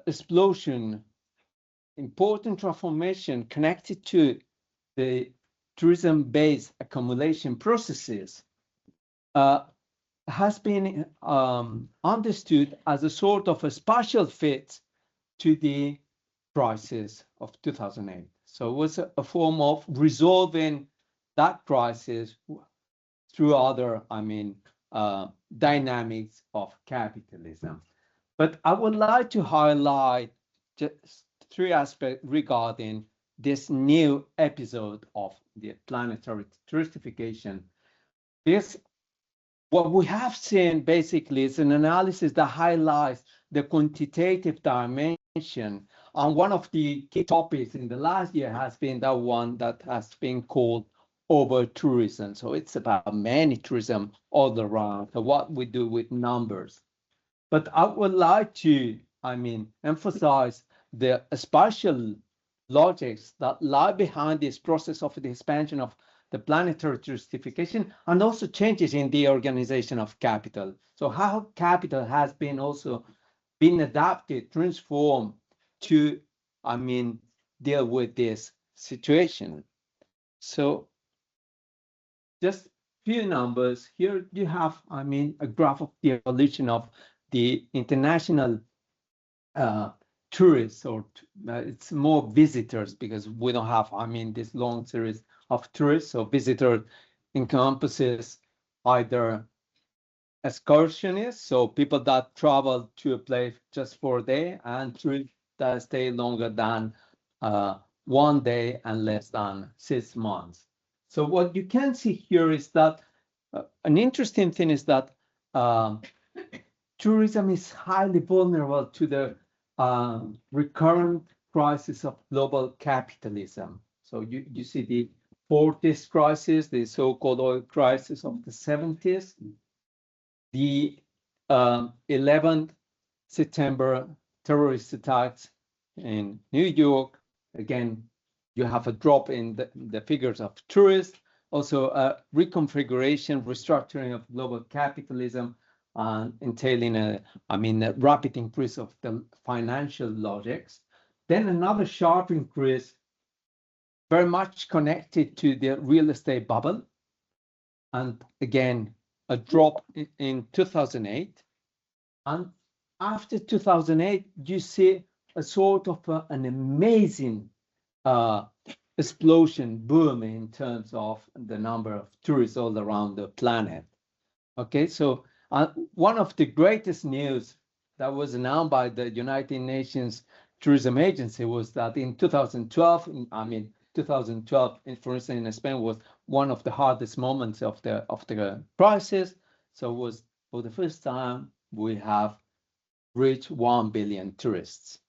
explosion, important transformation connected to the tourism-based accumulation processes has been understood as a sort of a partial fit to the crisis of 2008. So it was a form of resolving that crisis through other, dynamics of capitalism. But I would like to highlight just three aspects regarding this new episode of the planetary touristification. This, what we have seen basically is an analysis that highlights the quantitative dimension. And one of the key topics in the last year has been that one that has been called over tourism. So it's about many tourism all around, so what we do with numbers. But I would like to, emphasize the spatial logics that lie behind this process of the expansion of the planetary touristification and also changes in the organization of capital. So how capital has been also been adapted, transformed to, deal with this situation. So just few numbers here. You have, a graph of the evolution of the international tourists, or it's more visitors because we don't have, this long series of tourists. So visitor encompasses either excursionists, so people that travel to a place just for a day, and tourists that stay longer than 1 day and less than 6 months. So what you can see here is that an interesting thing is that tourism is highly vulnerable to the recurrent crisis of global capitalism. So you see the 40s crisis, the so-called oil crisis of the 70s, the 11th September terrorist attacks in New York. Again, you have a drop in the figures of tourists, also a reconfiguration, restructuring of global capitalism, entailing a rapid increase of the financial logics. Then another sharp increase, very much connected to the real estate bubble. And again, a drop in 2008. And after 2008, you see a sort of an amazing explosion, boom in terms of the number of tourists all around the planet. Okay, so one of the greatest news that was announced by the United Nations Tourism Agency was that in 2012, 2012, for instance, in Spain was one of the hardest moments of the crisis. So it was for the first time we have reached 1 billion tourists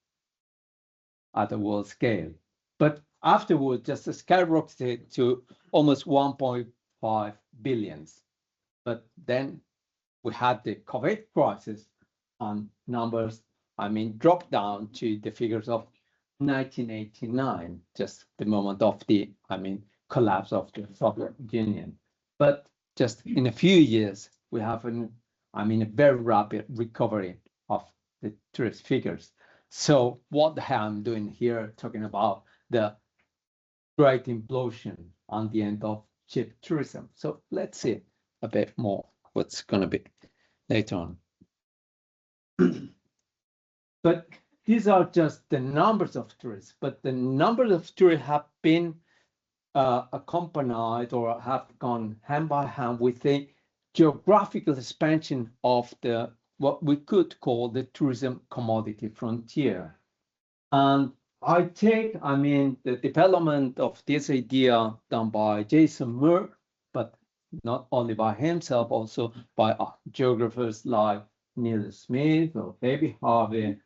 at a world scale. But afterwards, just skyrocketed to almost 1.5 billions. But then we had the COVID crisis, and numbers, dropped down to the figures of 1989, just the moment of the, collapse of the Soviet Union. But just in a few years, we have a very rapid recovery of the tourist figures. So what I'm doing here, talking about the great implosion on the end of cheap tourism. So let's see a bit more what's going to be later on. But these are just the numbers of tourists, but the numbers of tourists have been accompanied or have gone hand by hand with the geographical expansion of the what we could call the tourism commodity frontier. And I take, the development of this idea done by Jason Moore, but not only by himself, also by geographers like Neil Smith or Baby Harvey,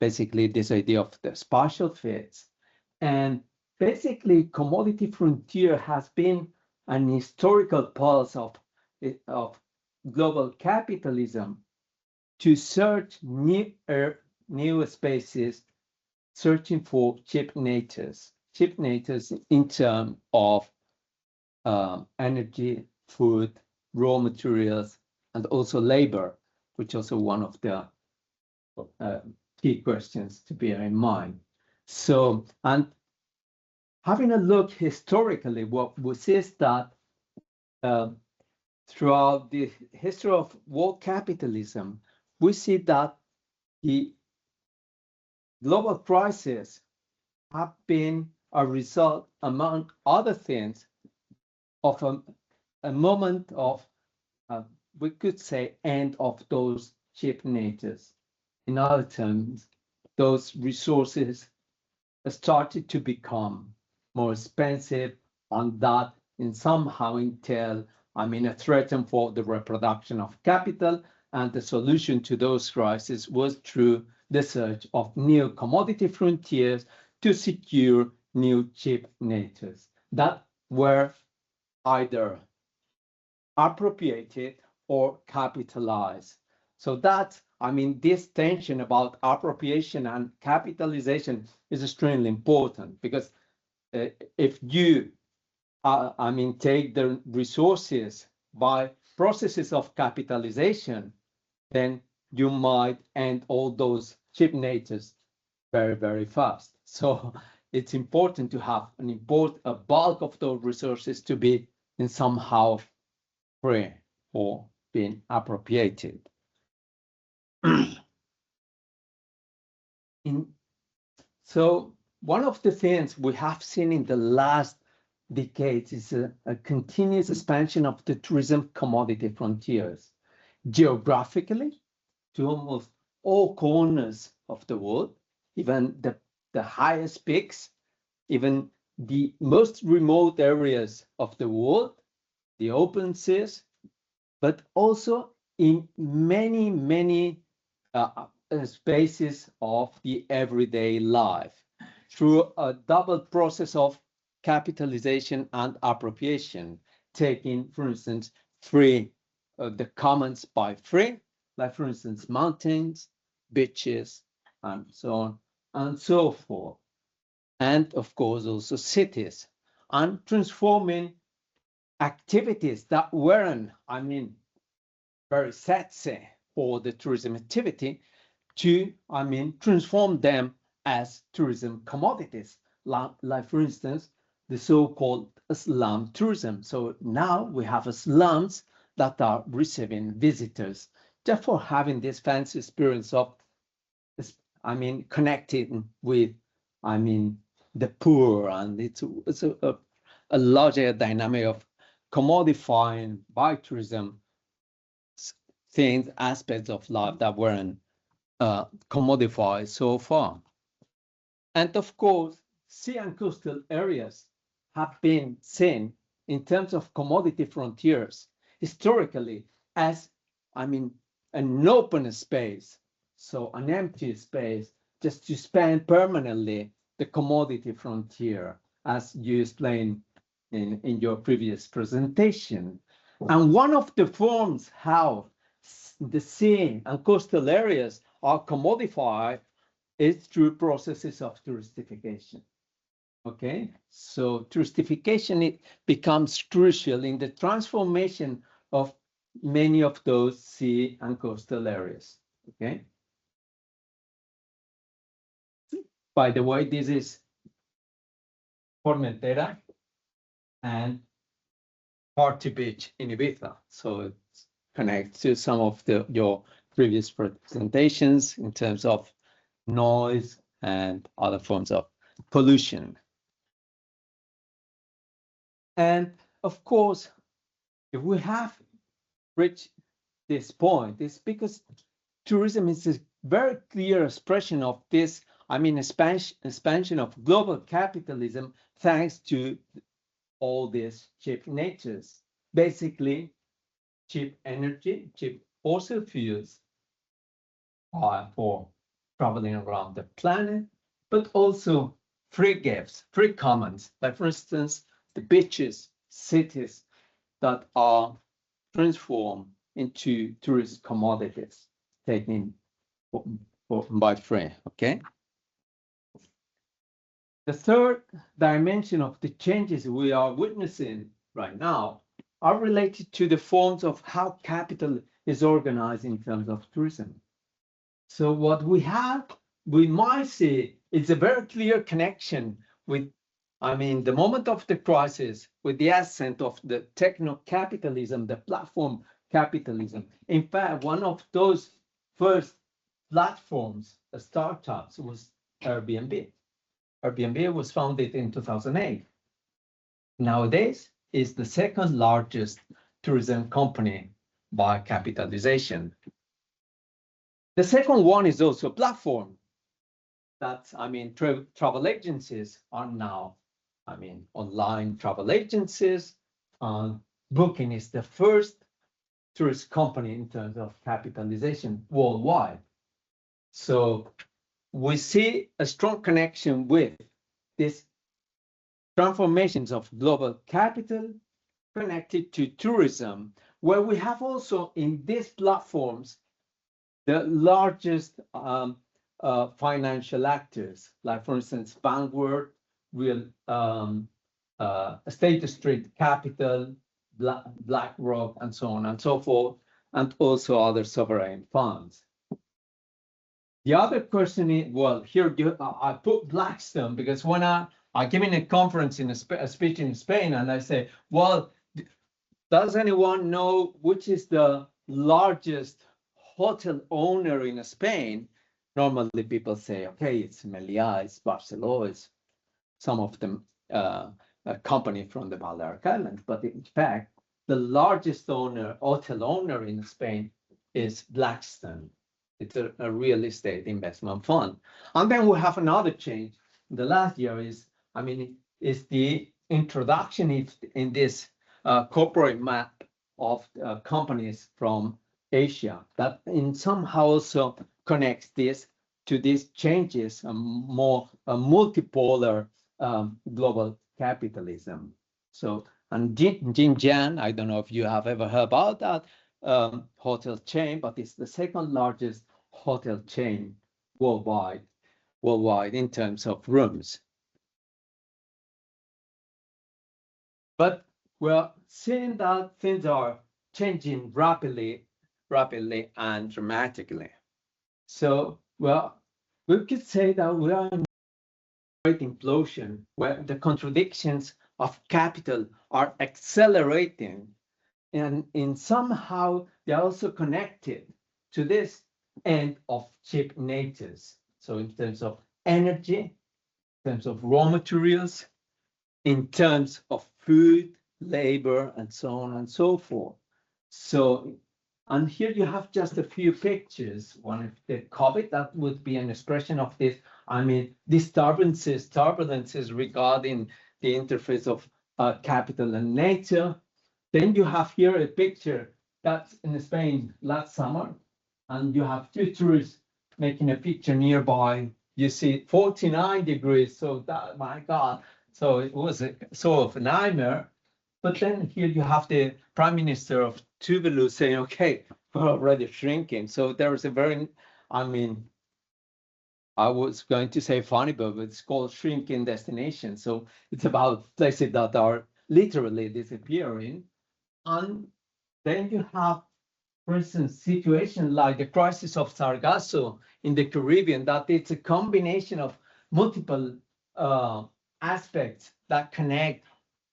basically this idea of the spatial fits. And basically commodity frontier has been an historical pulse of global capitalism to search new spaces, searching for cheap natures in terms of energy, food, raw materials, and also labor, which is also one of the key questions to bear in mind. So, and having a look historically, what we see is that throughout the history of world capitalism, we see that the global crises have been a result, among other things, of a moment of, we could say, end of those cheap natures. In other terms, those resources started to become more expensive, and that in somehow entail, a threat for the reproduction of capital, and the solution to those crises was through the search of new commodity frontiers to secure new cheap natures that were either appropriated or capitalized. So that, this tension about appropriation and capitalization is extremely important, because if you, take the resources by processes of capitalization, then you might end all those cheap natures very, very fast. So it's important to have a bulk of those resources to be in somehow free or being appropriated. So one of the things we have seen in the last decades is a continuous expansion of the tourism commodity frontiers, geographically to almost all corners of the world, even the highest peaks, even the most remote areas of the world, the open seas, but also in many, many spaces of the everyday life through a double process of capitalization and appropriation, taking, for instance, the commons by free, like, for instance, mountains, beaches, and so on and so forth. And of course, also cities, and transforming activities that weren't, very sexy for the tourism activity to, transform them as tourism commodities, like for instance, the so-called slum tourism. So now we have slums that are receiving visitors, therefore having this fancy experience of, connecting with, the poor, and it's a larger dynamic of commodifying by tourism things, aspects of life that weren't commodified so far. And of course, sea and coastal areas have been seen in terms of commodity frontiers historically as, an open space, so an empty space, just to span permanently the commodity frontier, as you explained in your previous presentation. And one of the forms how the sea and coastal areas are commodified is through processes of touristification. Okay, so touristification, it becomes crucial in the transformation of many of those sea and coastal areas. Okay. By the way, this is Formentera and Party Beach in Ibiza. So it connects to some of your previous presentations in terms of noise and other forms of pollution. And of course, if we have reached this point, it's because tourism is a very clear expression of this, expansion of global capitalism, thanks to all these cheap natures. Basically, cheap energy, cheap fossil fuels for traveling around the planet, but also free gifts, free commons, like, for instance, the beaches, cities that are transformed into tourist commodities taken by free. Okay. The third dimension of the changes we are witnessing right now are related to the forms of how capital is organized in terms of tourism. So what we might see, it's a very clear connection with, I mean, the moment of the crisis, with the ascent of the techno-capitalism, the platform capitalism. In fact, one of those first platforms, startups, was Airbnb. Airbnb was founded in 2008. Nowadays, is the second largest tourism company by capitalization. The second one is also a platform that, I mean, travel agencies are now, I mean, online travel agencies. Booking is the first tourist company in terms of capitalization worldwide. So we see a strong connection with these transformations of global capital connected to tourism, where we have also in these platforms the largest financial actors, like for instance, Vanguard, Real State Street Capital, BlackRock, and so on and so forth, and also other sovereign funds. The other question is, well, here I put Blackstone because when I came in a conference in a speech in Spain, and I say, well, does anyone know which is the largest hotel owner in Spain? Normally people say, okay, it's Meliá, it's Barceló, it's some of them a company from the Balearic Islands. But in fact, the largest hotel owner in Spain is Blackstone. It's a real estate investment fund. And then we have another change. The last year is, I mean, is the introduction in this corporate map of companies from Asia that in somehow also connects this to these changes, more multipolar global capitalism. So, and Jinjiang, I don't know if you have ever heard about that hotel chain, but it's the second largest hotel chain worldwide in terms of rooms. But we're seeing that things are changing rapidly and dramatically. So, well, we could say that we are in a great implosion where the contradictions of capital are accelerating, and in somehow they're also connected to this end of cheap natures. So in terms of energy, in terms of raw materials, in terms of food, labor, and so on and so forth. So, and here you have just a few pictures. One of the COVID, that would be an expression of this. I mean, turbulences regarding the interface of capital and nature. Then you have here a picture that's in Spain last summer, and you have two tourists making a picture nearby. You see 49 degrees, so that, my God. So it was a sort of a nightmare. But then here you have the Prime Minister of Tuvalu saying, okay, we're already shrinking. So there is a very, I mean, I was going to say funny, but it's called shrinking destination. So it's about places that are literally disappearing. And then you have, for instance, situation like the crisis of Sargasso in the Caribbean, that it's a combination of multiple aspects that connect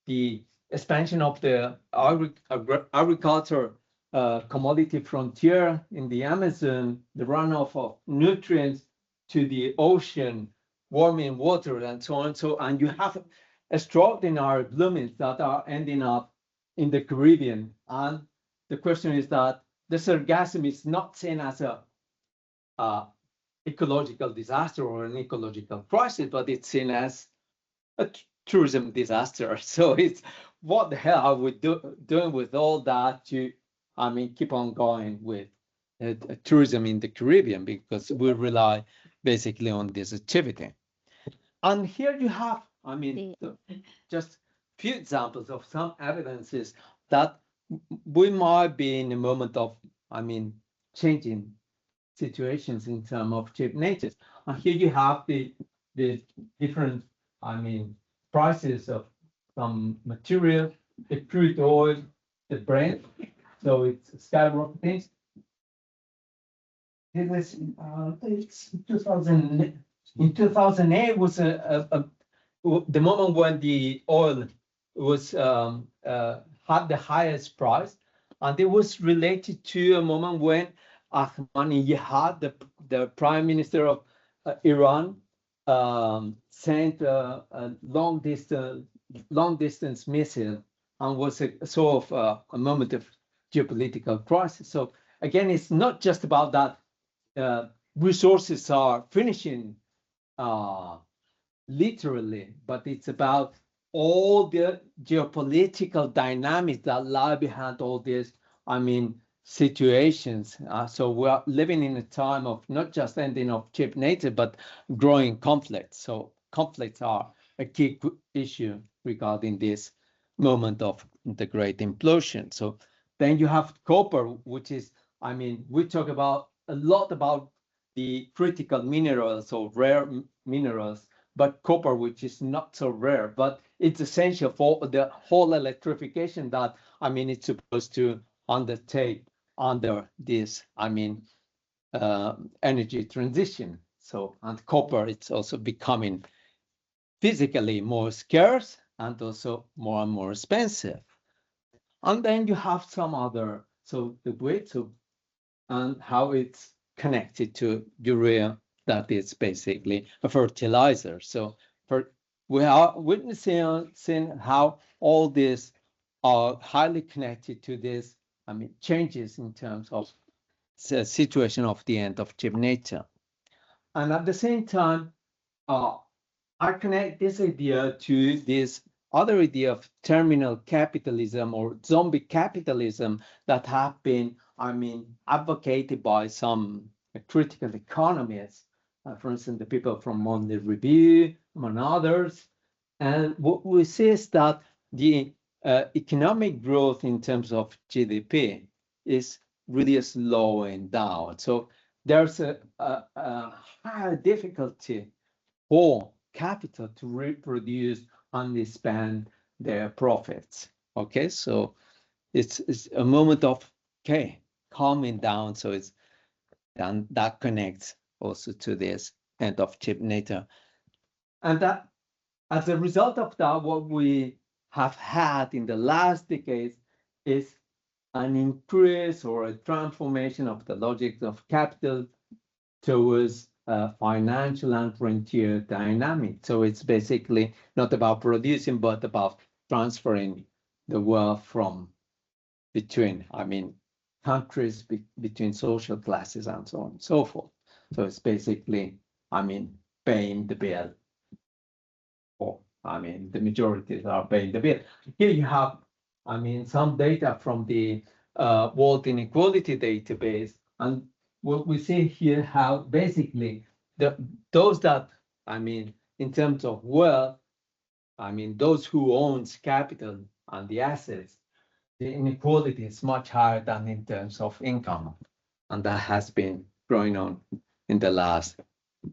the expansion of the agriculture commodity frontier in the Amazon, the runoff of nutrients to the ocean, warming water, and so on. So, and you have extraordinary bloomings that are ending up in the Caribbean. And the question is that the sargassum is not seen as a ecological disaster or an ecological crisis, but it's seen as a tourism disaster. So it's, what the hell are we doing with all that to, I mean, keep on going with tourism in the Caribbean, because we rely basically on this activity. And here you have, I mean, just few examples of some evidences that we might be in a moment of, I mean, changing situations in terms of cheap natures. And here you have the different, I mean, prices of some material, the crude oil, the Brent. So it's skyrocketing. it was it's 2000. In 2008 was the moment when the oil was had the highest price, and it was related to a moment when Ahmadinejad, the prime minister of Iran, sent a long distance missile, and was a sort of a moment of geopolitical crisis. So again, it's not just about that resources are finishing literally, but it's about all the geopolitical dynamics that lie behind all these, I mean, situations. So we're living in a time of not just ending of cheap nature, but growing conflicts. So conflicts are a key issue regarding this moment of the great implosion. So then you have copper, which is, I mean, we talk about a lot about the critical minerals or rare minerals, but copper, which is not so rare, but it's essential for the whole electrification that, I mean, it's supposed to undertake under this, I mean, energy transition. So, and copper, it's also becoming physically more scarce and also more and more expensive. And then you have some other, so the weight, so, and how it's connected to urea, that is basically a fertilizer. So we are witnessing seeing how all this are highly connected to this, I mean, changes in terms of the situation of the end of cheap nature. And at the same time, I connect this idea to this other idea of terminal capitalism or zombie capitalism that have been, I mean, advocated by some critical economists, for instance, the people from Monday Review, among others. And what we see is that the economic growth in terms of GDP is really slowing down. So there's a higher difficulty for capital to reproduce and expand their profits. Okay, so it's a moment of calming down. So it's and that connects also to this end of cheap nature, and that as a result of that, what we have had in the last decades is an increase or a transformation of the logic of capital towards financial and frontier dynamic. So it's basically not about producing, but about transferring the wealth from between, I mean, countries, between social classes, and so on and so forth. So it's basically, I mean, paying the bill. Or, I mean, the majorities are paying the bill. Here you have, I mean, some data from the World Inequality Database, and what we see here, how basically those that, I mean, in terms of wealth, I mean, those who owns capital and the assets, the inequality is much higher than in terms of income. And that has been growing on in the last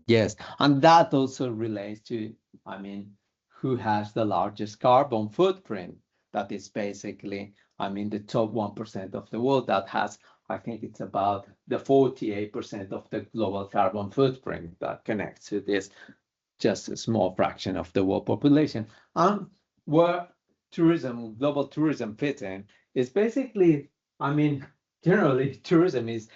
years. And that also relates to, I mean, who has the largest carbon footprint. That is basically, I mean, the top 1% of the world that has, I think it's about the 48% of the global carbon footprint that connects to this, just a small fraction of the world population. And where tourism, global tourism fits in is basically, I mean, generally tourism is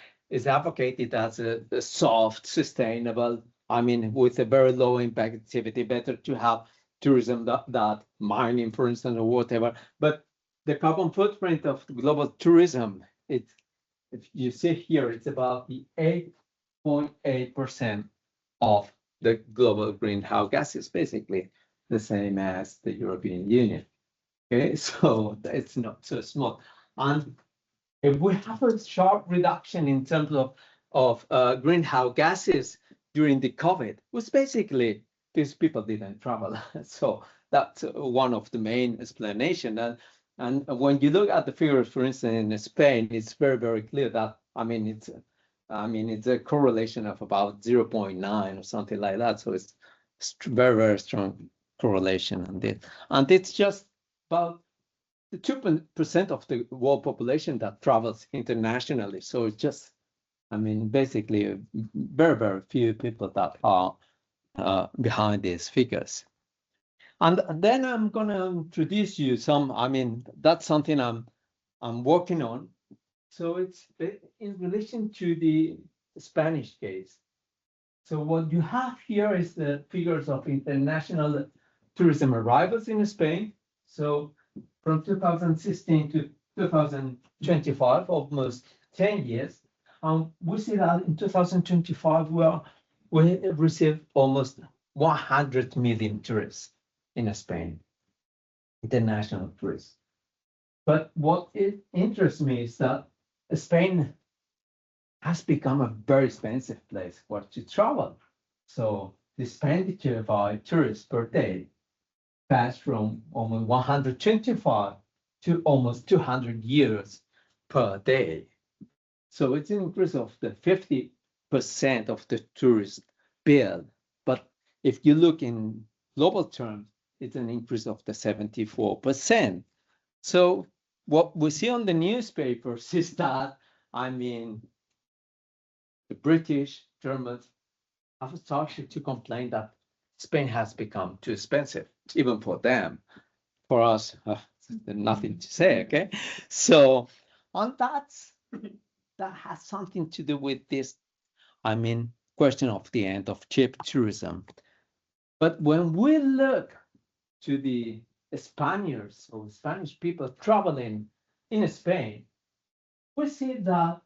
advocated as a soft, sustainable, I mean, with a very low impact activity, better to have tourism that mining, for instance, or whatever. But the carbon footprint of global tourism, it's, if you see here, it's about the 8.8% of the global greenhouse gases, basically the same as the European Union. Okay, so it's not so small. And if we have a sharp reduction in terms of greenhouse gases during the COVID, was basically these people didn't travel. So that's one of the main explanation. And when you look at the figures, for instance, in Spain, it's very, very clear that, I mean, it's a correlation of about 0.9 or something like that. So it's very, very strong correlation on this. And it's just about the 2% of the world population that travels internationally. So it's just I mean, basically, very, very few people that are behind these figures. And then I'm going to introduce you some, I mean, that's something I'm working on. So it's in relation to the Spanish case. So what you have here is the figures of international tourism arrivals in Spain. So from 2016 to 2025, almost 10 years. We see that in 2025, we received almost 100 million tourists in Spain, international tourists. But what it interests me is that Spain has become a very expensive place for to travel. So the expenditure by tourists per day passed from almost 125 to almost 200 euros per day. So it's an increase of the 50% of the tourist bill. But if you look in global terms, it's an increase of the 74%. So what we see on the newspapers is that, I mean, the British, Germans have started to complain that Spain has become too expensive, even for them. For us, nothing to say, okay? So, and that has something to do with this, I mean, question of the end of cheap tourism. But when we look to the Spaniards or Spanish people traveling in Spain, we see that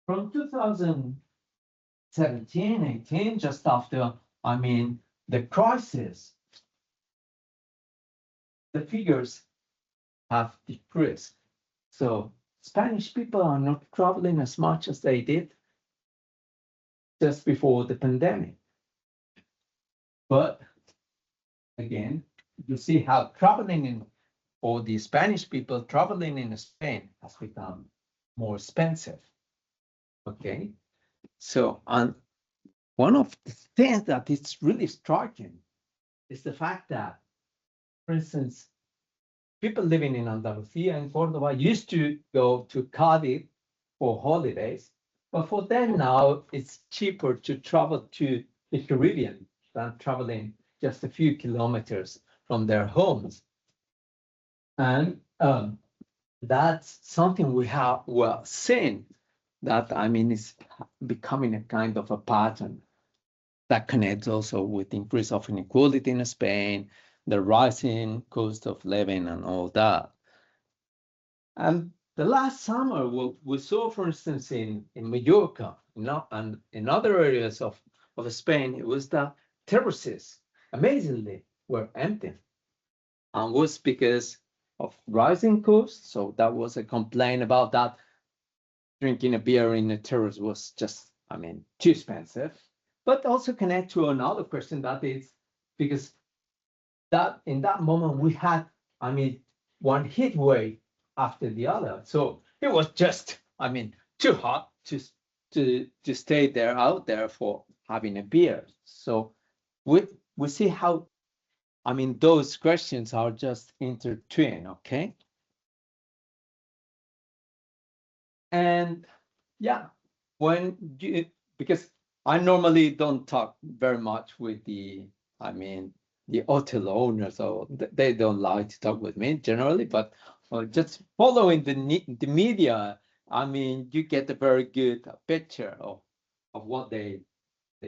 from 2017, 18, just after, I mean, the crisis, the figures have decreased. So Spanish people are not traveling as much as they did just before the pandemic. But again, you see how traveling in, or the Spanish people traveling in Spain has become more expensive. Okay, so and one of the things that is really striking is the fact that, for instance, people living in Andalusia and Cordoba used to go to Cádiz for holidays, but for them now it's cheaper to travel to the Caribbean than traveling just a few kilometers from their homes. And that's something we have seen that, I mean, is becoming a kind of a pattern that connects also with increase of inequality in Spain, the rising cost of living and all that. And the last summer, we saw, for instance, in Mallorca, and in other areas of Spain, it was that terraces, amazingly, were empty. And was because of rising costs. So that was a complaint about that. Drinking a beer in a terrace was just, I mean, too expensive. But also connect to another question, that is because that in that moment we had, I mean, one heat wave after the other. So it was just, I mean, too hot to stay there out there for having a beer. So we see how, I mean, those questions are just intertwined, okay? And yeah, because I normally don't talk very much with the hotel owners, so they don't like to talk with me generally, but just following the media, I mean, you get a very good picture of what they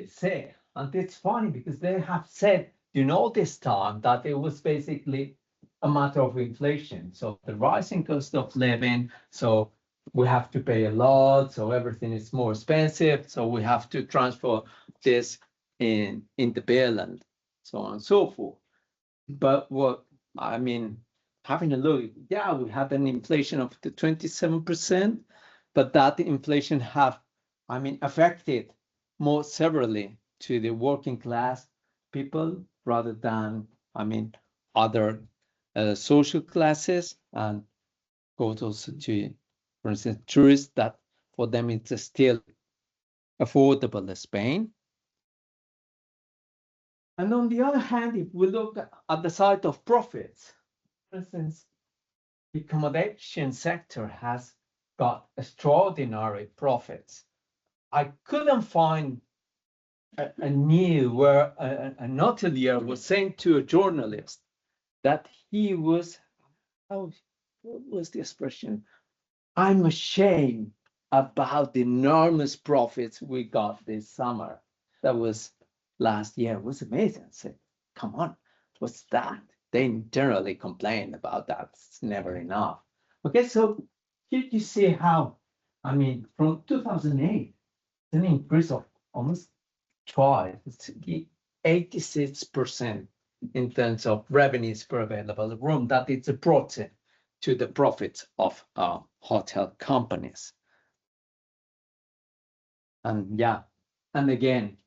say. And it's funny because they have said, this time that it was basically a matter of inflation. So the rising cost of living, so we have to pay a lot, so everything is more expensive, so we have to transfer this in the bill and so on and so forth. But what, I mean, having a look, yeah, we had an inflation of the 27%, but that inflation have, I mean, affected more severely to the working class people rather than, I mean, other social classes, and goes also to, for instance, tourists that for them it's still affordable as Spain. And on the other hand, if we look at the side of profits, for instance, the accommodation sector has got extraordinary profits. I couldn't find a new where an hotelier was saying to a journalist that he was, how, what was the expression? I'm ashamed about the enormous profits we got this summer. That was last year. It was amazing. I said, come on, what's that? They internally complain about that. It's never enough. Okay, so here you see how, I mean, from 2008, an increase of almost twice, it's 86% in terms of revenues per available room. That it's a proxy to the profits of hotel companies. And yeah, and again,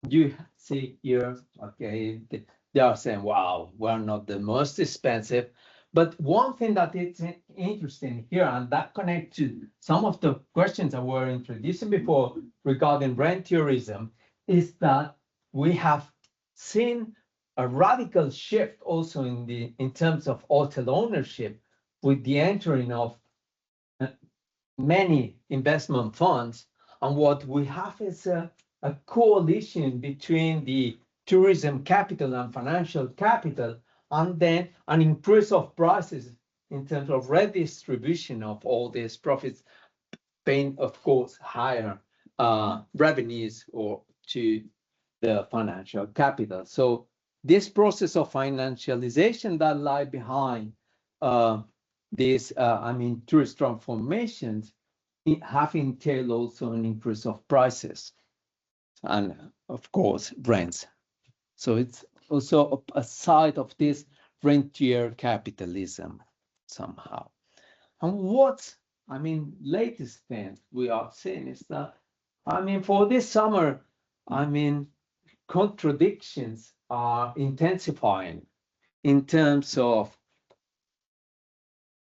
you see here, okay, they are saying, wow, we're not the most expensive. But one thing that is interesting here, and that connects to some of the questions that were introducing before regarding rent tourism, is that we have seen a radical shift also in terms of hotel ownership with the entering of many investment funds. And what we have is a coalition between the tourism capital and financial capital, and then an increase of prices in terms of redistribution of all these profits, paying, of course, higher revenues or to the financial capital. So this process of financialization that lie behind these, tourist transformations, have entailed also an increase of prices and, of course, rents. So it's also a side of this rentier capitalism somehow. And what, latest thing we are seeing is that, for this summer, contradictions are intensifying in terms of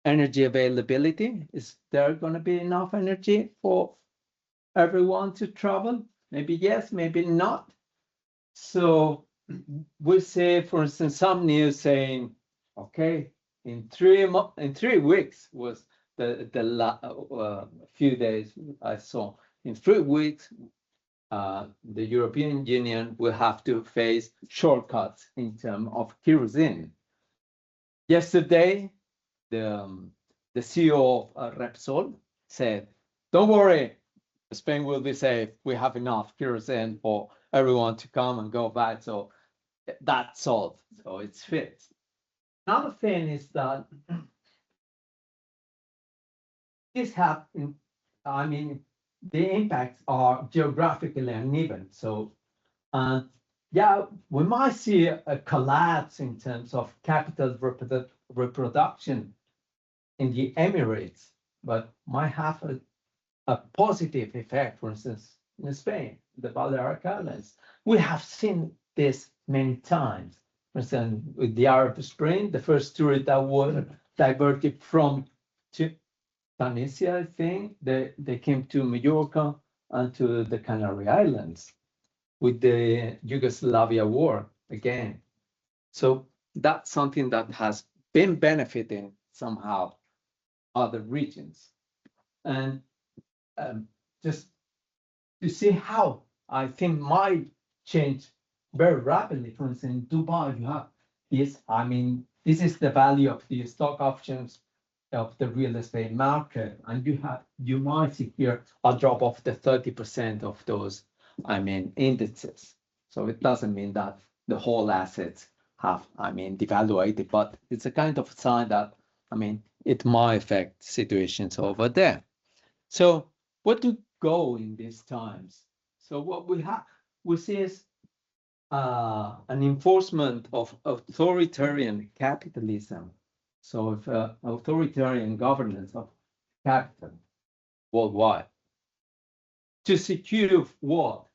energy availability. Is there going to be enough energy for everyone to travel? Maybe yes, maybe not. So we say, for instance, some news saying, okay, in 3 weeks was the few days I saw. In 3 weeks, the European Union will have to face shortcuts in terms of kerosene. Yesterday, the CEO of Repsol said, don't worry, Spain will be safe. We have enough kerosene for everyone to come and go back. So that's solved. So it's fixed. Another thing is that this happened, the impacts are geographically uneven. So, yeah, we might see a collapse in terms of capital reproduction in the Emirates, but might have a positive effect, for instance, in Spain, the Balearic Islands. We have seen this many times. For instance, with the Arab Spring, the first tourists that were diverted from Tunisia, I think, they came to Mallorca and to the Canary Islands with the Yugoslavia war again. So that's something that has been benefiting somehow other regions. And just to see how I think might change very rapidly. For instance, in Dubai, you have this, this is the value of the stock options of the real estate market. And you might see here a drop of the 30% of those, indices. So it doesn't mean that the whole assets have, devaluated, but it's a kind of sign that, it might affect situations over there. So what to go in these times? So what we see is an enforcement of authoritarian capitalism. So if authoritarian governance of capital worldwide to secure what?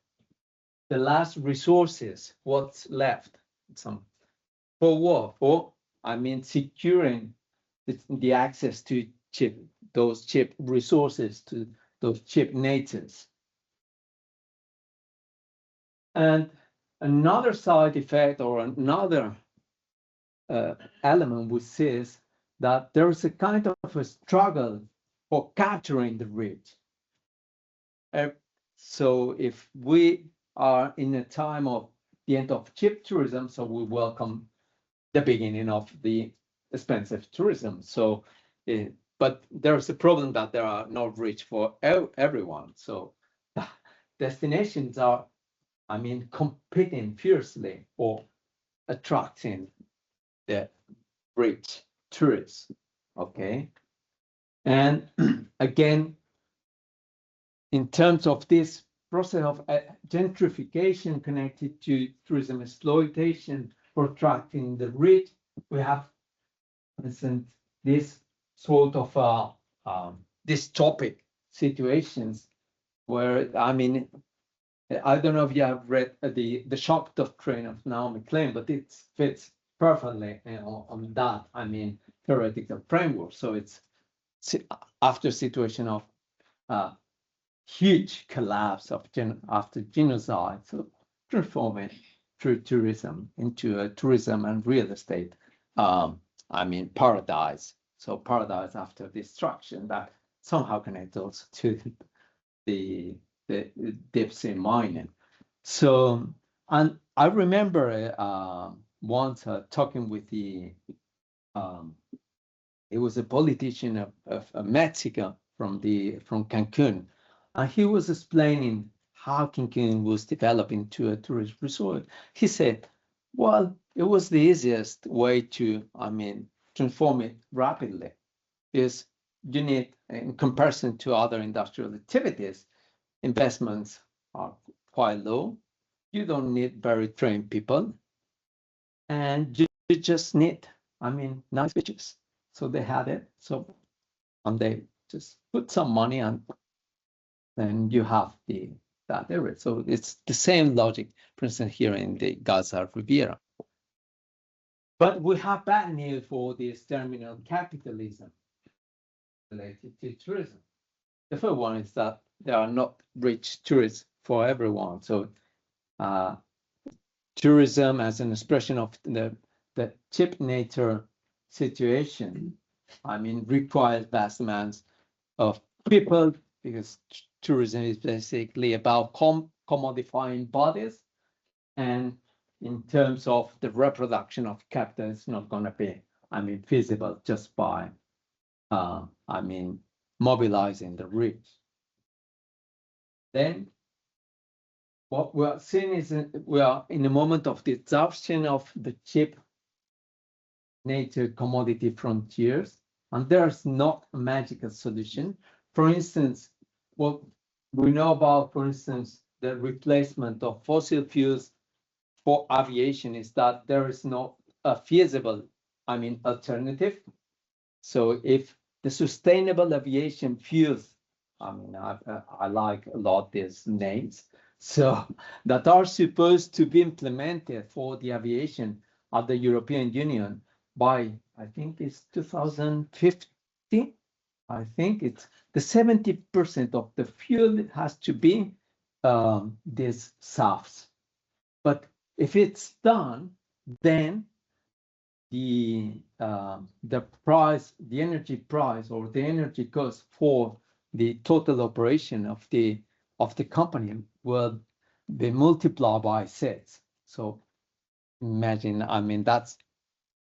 The last resources, what's left? For what? For, securing the access to those cheap resources, to those cheap natives. And another side effect or another element we see is that there is a kind of a struggle for capturing the rich. So if we are in a time of the end of cheap tourism, so we welcome the beginning of the expensive tourism. So, but there's a problem that there are not rich for everyone. So destinations are, I mean, competing fiercely for attracting the rich tourists. Okay. And again, in terms of this process of gentrification connected to tourism exploitation for attracting the rich, we have, for instance, this sort of dystopic situations where, I mean, I don't know if you have read the shock doctrine of Naomi Klein, but it fits perfectly on that, I mean, theoretical framework. So it's after situation of huge collapse of after genocide, so transforming through tourism into a tourism and real estate, I mean, paradise. So paradise after destruction that somehow connects also to the deep sea mining. So, and I remember once talking with the, it was a politician of Mexico from Cancun, and he was explaining how Cancun was developing to a tourist resort. He said, well, it was the easiest way to, I mean, transform it rapidly, is you need, in comparison to other industrial activities, investments are quite low. You don't need very trained people, and you just need, I mean, nice beaches. So they had it. So, and they just put some money and then you have that area. So it's the same logic, for instance, here in the Gaza Riviera. But we have bad news for this terminal capitalism related to tourism. The first one is that there are not rich tourists for everyone. So tourism as an expression of the cheap nature situation, I mean, requires vast amounts of people, because tourism is basically about commodifying bodies. And in terms of the reproduction of capital, it's not going to be, I mean, feasible just by, I mean, mobilizing the rich. Then what we are seeing is we are in a moment of the exhaustion of the cheap nature commodity frontiers, and there's not a magical solution. For instance, what we know about, for instance, the replacement of fossil fuels for aviation is that there is not a feasible, I mean, alternative. So if the sustainable aviation fuels, I mean, I like a lot these names, so that are supposed to be implemented for the aviation of the European Union by, I think it's 2050. I think it's the 70% of the fuel has to be these SAFs. But if it's done, then the price, the energy price, or the energy cost for the total operation of the company will be multiplied by 6. So imagine, I mean, that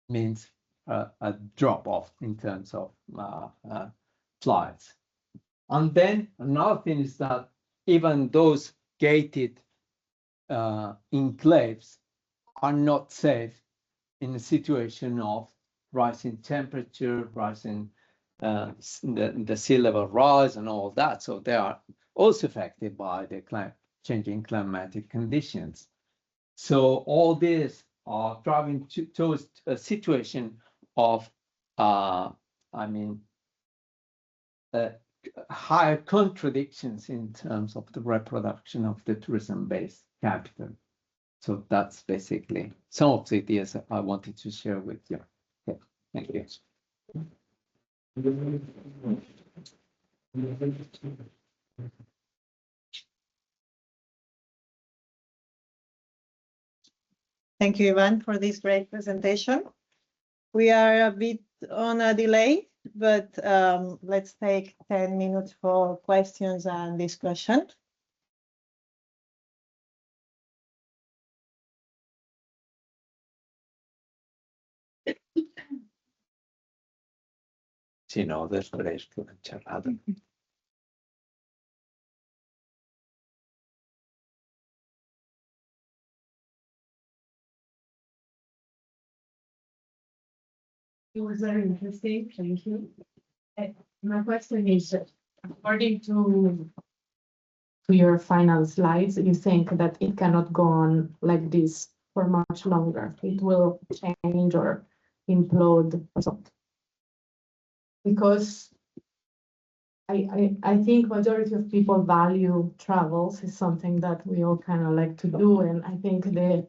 means a drop off in terms of flights. And then another thing is that even those gated enclaves are not safe in a situation of rising temperature, rising the sea level rise and all that. So they are also affected by the changing climatic conditions. So all this are driving towards a situation of, I mean, higher contradictions in terms of the reproduction of the tourism-based capital. So that's basically some of the ideas that I wanted to share with you. Okay, thank you. Thank you, Ivan, for this great presentation. We are a bit on a delay, but let's take 10 minutes for questions and discussion. sinode fresco cerrado. It was very interesting, thank you. My question is, according to your final slides, you think that it cannot go on like this for much longer. It will change or implode or something. Because I think majority of people value travels is something that we all kind of like to do. And I think the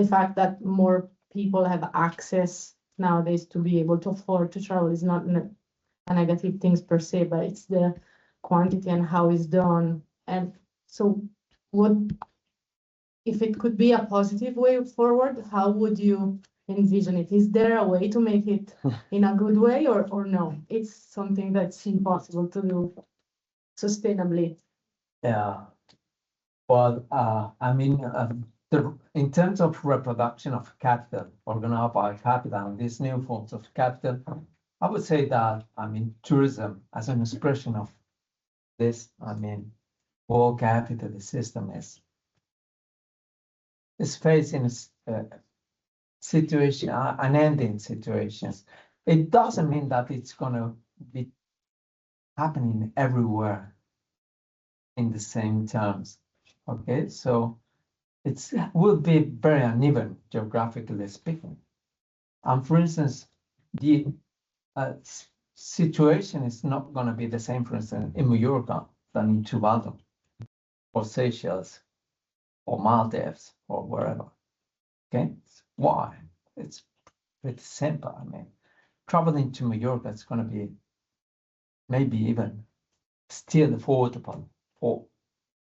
fact that more people have access nowadays to be able to afford to travel is not a negative things per se, but it's the quantity and how it's done. And so what, if it could be a positive way forward, how would you envision it? Is there a way to make it in a good way or no? It's something that's impossible to do sustainably. Yeah. Well, I mean, in terms of reproduction of capital, organized by capital, and these new forms of capital, I would say that, I mean, tourism as an expression of this, I mean, whole capitalist system is facing a situation, unending situations. It doesn't mean that it's going to be happening everywhere in the same terms. Okay, so it will be very uneven geographically speaking. And for instance, the situation is not going to be the same, for instance, in Mallorca than in Tuvalu or Seychelles or Maldives or wherever. Okay, why? It's pretty simple. I mean, traveling to Mallorca is going to be maybe even still affordable for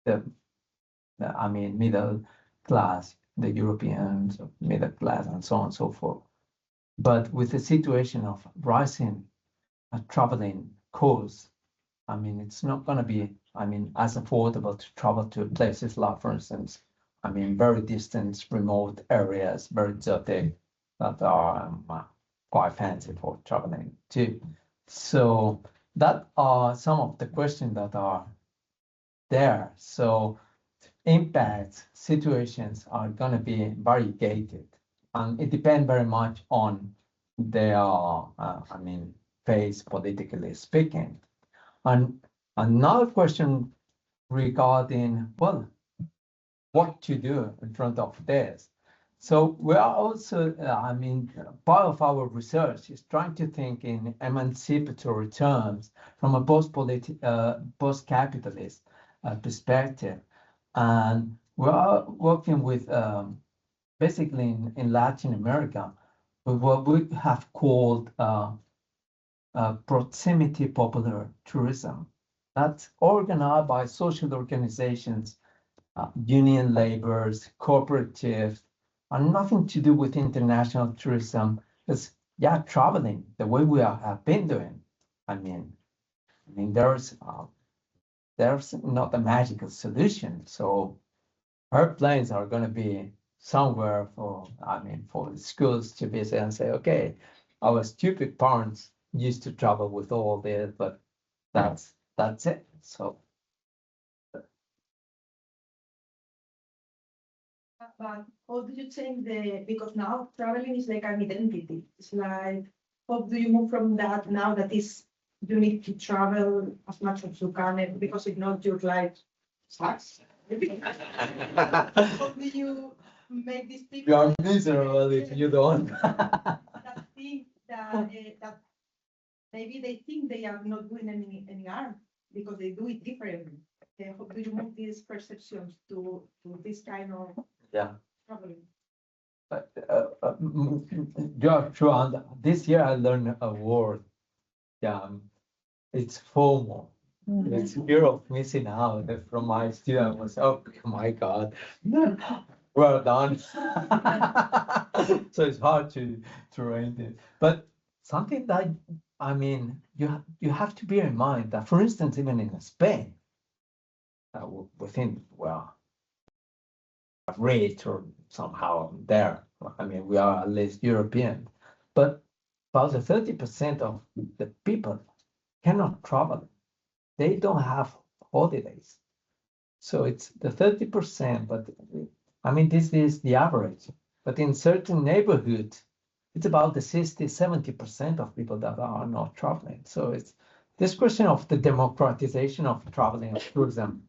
the I mean, middle class, the Europeans, middle class, and so on and so forth. But with the situation of rising traveling costs, I mean, it's not going to be, I mean, as affordable to travel to places like, for instance, I mean, very distant, remote areas, very exotic, that are quite fancy for traveling to. So that are some of the questions that are there. So impact situations are going to be variegated, and it depends very much on their, I mean, phase politically speaking. And another question regarding, well, what to do in front of this. So we are also, I mean, part of our research is trying to think in emancipatory terms from a post-capitalist perspective. And we are working with basically in Latin America with what we have called proximity popular tourism. That's organized by social organizations, union labors, cooperatives, and nothing to do with international tourism. It's traveling the way we have been doing. I mean, there's not a magical solution. So airplanes are going to be somewhere for, I mean, for schools to visit and say, okay, our stupid parents used to travel with all this, but that's it. So. But how do you change because now traveling is like an identity. It's like, how do you move from that now that is you need to travel as much as you can because if not your life sucks. How do you make these people? You are miserable if you don't. That think that that maybe they think they are not doing any harm because they do it differently. How do you move these perceptions to this kind of traveling? Yeah, true. And this year I learned a word. Yeah, it's FOMO. It's fear of missing out. From my student was, oh my God, well done. So it's hard to rate it. But something that, I mean, you have to bear in mind that, for instance, even in Spain, within, well, rate or somehow there. I mean, we are at least European, but about the 30% of the people cannot travel. They don't have holidays. So it's the 30%, but I mean, this is the average. But in certain neighborhoods, it's about the 60, 70% of people that are not traveling. So it's this question of the democratization of traveling and tourism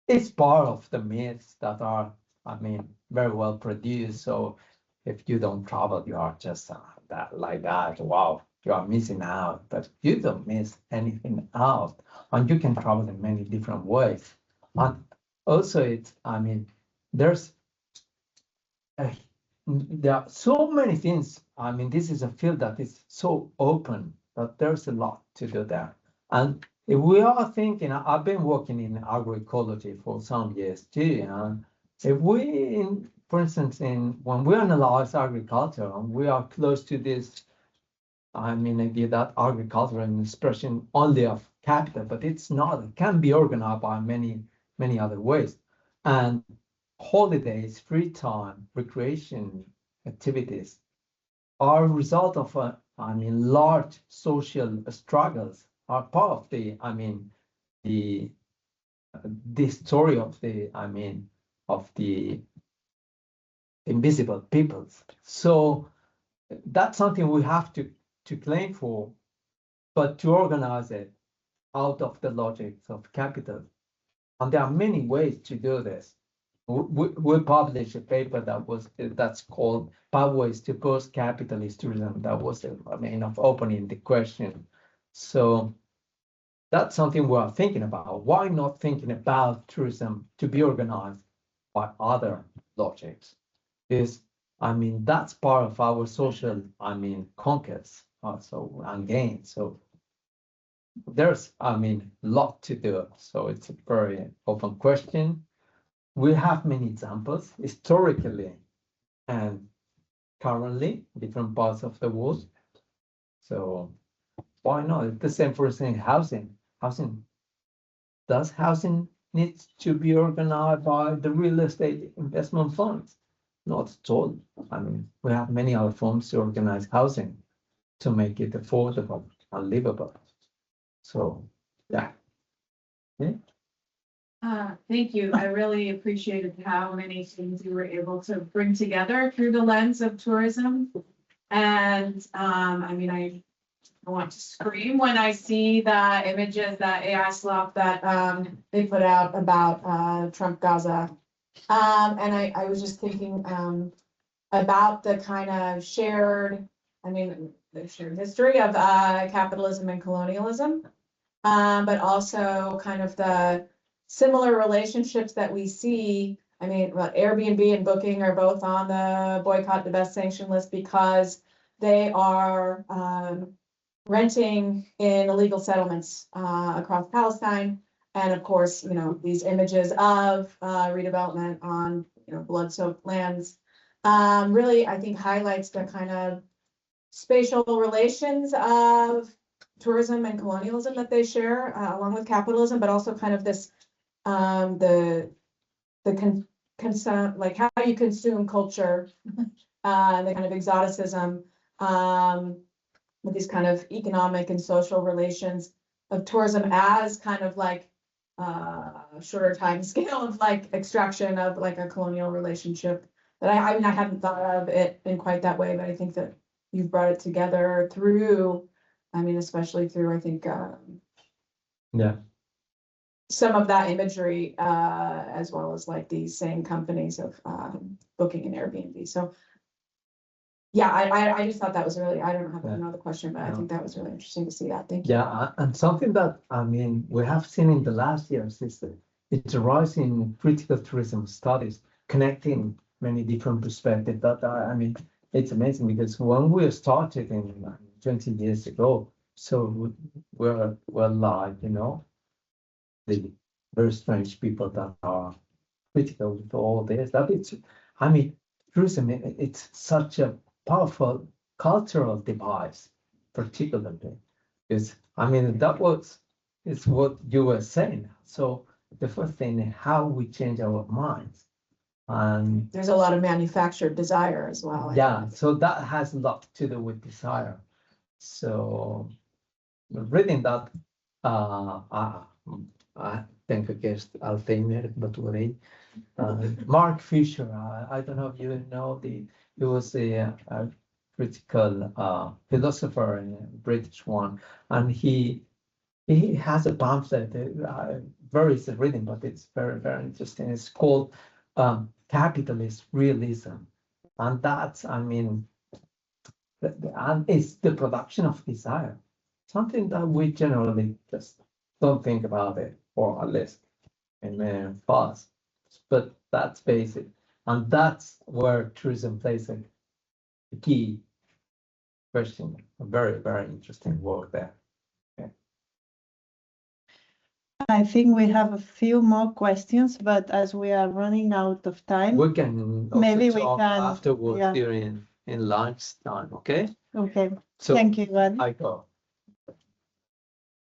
is part of the myths that are, I mean, very well produced. So if you don't travel, you are just that like that. Wow, you are missing out, but you don't miss anything out, and you can travel in many different ways. And also, it's, I mean, there's there are so many things. I mean, this is a field that is so open that there's a lot to do there. And if we are thinking, I've been working in agroecology for some years too, and if we, for instance, when we analyze agriculture, and we are close to this, I mean, maybe that agriculture is an expression only of capital, but it's not. It can be organized by many other ways. And holidays, free time, recreation activities are a result of, I mean, large social struggles, are part of the, I mean, the story of the, I mean, of the invisible peoples. So that's something we have to claim for, but to organize it out of the logics of capital. And there are many ways to do this. We published a paper that's called Pathways to Post-Capitalist Tourism. That was, I mean, of opening the question. So that's something we're thinking about. Why not thinking about tourism to be organized by other logics? Because, I mean, that's part of our social, I mean, conquest also and gain. So there's, I mean, a lot to do. So it's a very open question. We have many examples historically and currently in different parts of the world. So why not? It's the same for saying housing. Does housing need to be organized by the real estate investment funds? Not at all. I mean, we have many other forms to organize housing to make it affordable and livable. So, yeah. Okay. Thank you. I really appreciated how many things you were able to bring together through the lens of tourism. And I mean, I want to scream when I see the images, that AI slop that they put out about Trump Gaza. And I was just thinking about the kind of shared, I mean, the shared history of capitalism and colonialism, but also kind of the similar relationships that we see. I mean, Airbnb and Booking are both on the boycott, the best sanction list because they are renting in illegal settlements across Palestine. And of course, you know, these images of redevelopment on, you know, blood-soaked lands really, I think, highlights the kind of spatial relations of tourism and colonialism that they share along with capitalism, but also kind of this like how you consume culture, the kind of exoticism with these kind of economic and social relations of tourism as kind of like shorter time scale of like extraction of like a colonial relationship that I mean, I hadn't thought of it in quite that way, but I think that you've brought it together through, I mean, especially through, I think, yeah, some of that imagery, as well as like these same companies of Booking and Airbnb. So yeah, I just thought that was really, I don't have another question, but I think that was really interesting to see that. Thank you. Yeah, and something that, I mean, we have seen in the last years is that it's a rise in critical tourism studies, connecting many different perspectives. That I mean, it's amazing because when we started in 20 years ago, so we're like, you know, the very strange people that are critical to all this. That it's, I mean, tourism, it's such a powerful cultural device, particularly, is, I mean, is what you were saying. So the first thing, how we change our minds. And there's a lot of manufactured desire as well. Yeah, so that has a lot to do with desire. So reading that, I think I guess Alzheimer, but what Mark Fisher, I don't know if you know he was a critical philosopher and a British one, and he has a pamphlet, very easy reading, but it's very, very interesting. It's called Capitalist Realism. And that's, I mean, and it's the production of desire, something that we generally just don't think about it, or at least in many of us. But that's basic. And that's where tourism plays a key question. A very, very interesting work there. I think we have a few more questions, but as we are running out of time, We can also maybe we talk can, afterwards yeah. during in lunch time, okay? Okay, So thank you, Ivan. I go.